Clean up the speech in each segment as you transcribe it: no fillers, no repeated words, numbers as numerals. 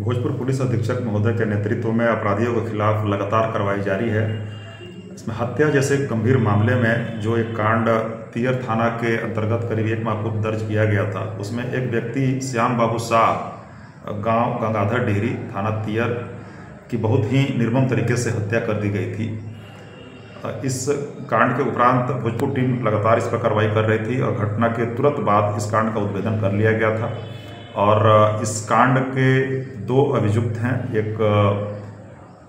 Bhojpur police अधीक्षक महोदय के नेतृत्व में अपराधियों के खिलाफ लगातार कार्रवाई जारी है। इसमें हत्या जैसे गंभीर मामले में जो एक कांड तियर थाना के अंतर्गत करीब 1 माह पूर्व दर्ज किया गया था, उसमें एक व्यक्ति श्याम बाबू शाह गांव गंगाधर डेहरी थाना तियर की बहुत ही निर्मम तरीके से हत्या कर दी गई थी। इस कांड के उपरांत भोजपुर टीम लगातार इस पर कार्रवाई कर रही थी और घटना के तुरंत बाद इस कांड का उद्भेदन कर लिया गया था। और इस कांड के 2 अभियुक्त हैं, एक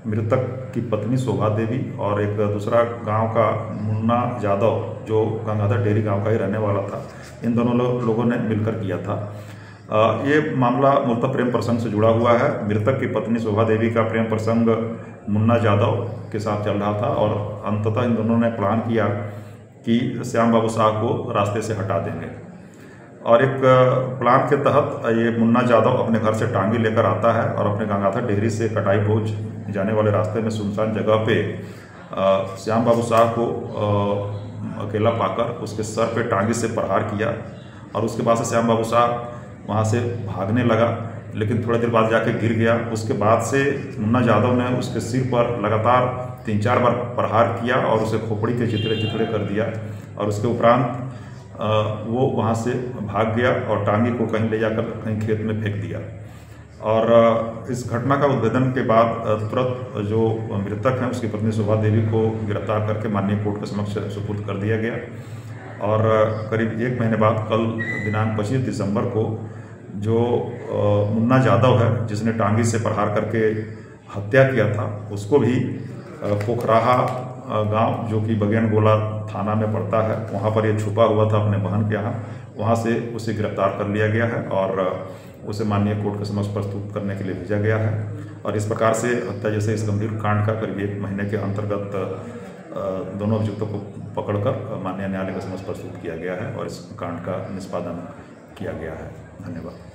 मृतक की पत्नी शोभा देवी और एक दूसरा गांव का मुन्ना यादव जो गंगाधर डेहरी गांव का ही रहने वाला था। इन दोनों लोगों ने मिलकर किया था। ये मामला मूलतः प्रेम प्रसंग से जुड़ा हुआ है। मृतक की पत्नी शोभा देवी का प्रेम प्रसंग मुन्ना यादव के साथ चल रहा था और अंततः इन दोनों ने प्लान किया कि श्याम बाबू शाह को रास्ते से हटा देंगे। और एक प्लान के तहत ये मुन्ना यादव अपने घर से टांगी लेकर आता है और अपने गंगाधर डेहरी से कटाई भोज जाने वाले रास्ते में सुनसान जगह पे श्याम बाबू शाह को अकेला पाकर उसके सर पे टांगी से प्रहार किया और उसके बाद से श्याम बाबू शाह वहाँ से भागने लगा, लेकिन थोड़ी देर बाद जाके गिर गया। उसके बाद से मुन्ना यादव ने उसके सिर पर लगातार 3-4 बार प्रहार किया और उसे खोपड़ी के चिथड़े कर दिया और उसके उपरांत वो वहाँ से भाग गया और टांगी को कहीं ले जाकर कहीं खेत में फेंक दिया। और इस घटना का उद्भेदन के बाद तुरंत जो मृतक हैं उसकी पत्नी शोभा देवी को गिरफ्तार करके माननीय कोर्ट के समक्ष सुपुर्द कर दिया गया। और करीब 1 महीने बाद कल दिनांक 25 दिसंबर को जो मुन्ना यादव है जिसने टांगी से प्रहार करके हत्या किया था, उसको भी पोखराहा गांव जो कि बगेन गोला थाना में पड़ता है, वहां पर ये छुपा हुआ था अपने बहन के यहाँ, वहां से उसे गिरफ्तार कर लिया गया है और उसे माननीय कोर्ट के समक्ष प्रस्तुत करने के लिए भेजा गया है। और इस प्रकार से हत्या जैसे इस गंभीर कांड का करीब 1 महीने के अंतर्गत दोनों अभियुक्तों को पकड़कर माननीय न्यायालय के समक्ष प्रस्तुत किया गया है और इस कांड का निष्पादन किया गया है। धन्यवाद।